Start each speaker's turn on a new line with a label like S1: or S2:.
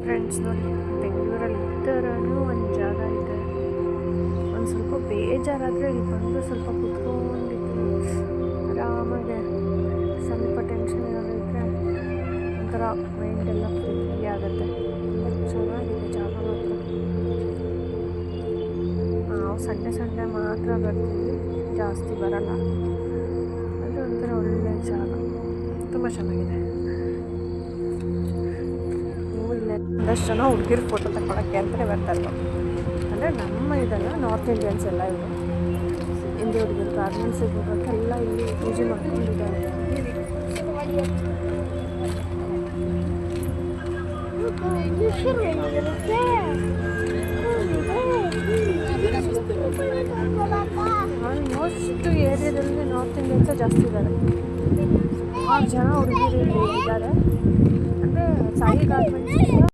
S1: Friends ನೋಡಿ, ಬೆಂಗಳೂರಲ್ಲಿ ಇದ್ದರೂ ಒಂದು ಜಾಗ ಇದೆ. ಒಂದು ಸ್ವಲ್ಪ ಬೇಜಾರಾದರೆ ಇಲ್ಲಿ ಬಂದು ಸ್ವಲ್ಪ ಕುತ್ಕೊಂಡಿದ್ದು ಆರಾಮಾಗೆ ಸ್ವಲ್ಪ ಟೆನ್ಷನ್ ಏನಾದರೂ ಒಂಥರ ಮೈಂಡೆಲ್ಲ ಫ್ರೀ ಆಗುತ್ತೆ. ತುಂಬ ಚೆನ್ನಾಗಿದೆ ಜಾಗ ಮಾತ್ರ. ನಾವು ಸಂಡೇ ಮಾತ್ರ ಬರ್ತೀವಿ, ಜಾಸ್ತಿ ಬರಲ್ಲ. ಅದು ಒಂಥರ ಒಳ್ಳೆಯ ಜಾಗ, ತುಂಬ ಚೆನ್ನಾಗಿದೆ. ಒಂದಷ್ಟು ಜನ ಹುಡುಗಿರು ಫೋಟೋ ತಗೊಳಕ್ಕೆ ಅಂತಲೇ ಬರ್ತಾರೆ. ಅಂದರೆ ನಮ್ಮ ಇದೆಲ್ಲ ನಾರ್ತ್ ಇಂಡಿಯನ್ಸ್ ಎಲ್ಲ ಇವರು ಹಿಂದಿ ಹುಡುಗಿರು ಗಾರ್ಮೆಂಟ್ಸಿಗೆ ಹೋಗೋಕ್ಕೆಲ್ಲ ಇಲ್ಲಿ ಪೂಜೆ ಮಾಡ್ಕೊಂಡಿದ್ದಾರೆ. ಆಲ್ಮೋಸ್ಟ್ ಏರಿಯಾದಲ್ಲಿ ನಾರ್ತ್ ಇಂಡಿಯನ್ಸ್ ಜಾಸ್ತಿ ಇದ್ದಾರೆ. 6 ಜನ ಹುಡುಗಿರು ಇಲ್ಲಿ ಇದ್ದಾರೆ. ಅಂದರೆ ಸಾಯಿ ಗಾರ್ಮೆಂಟ್ಸ್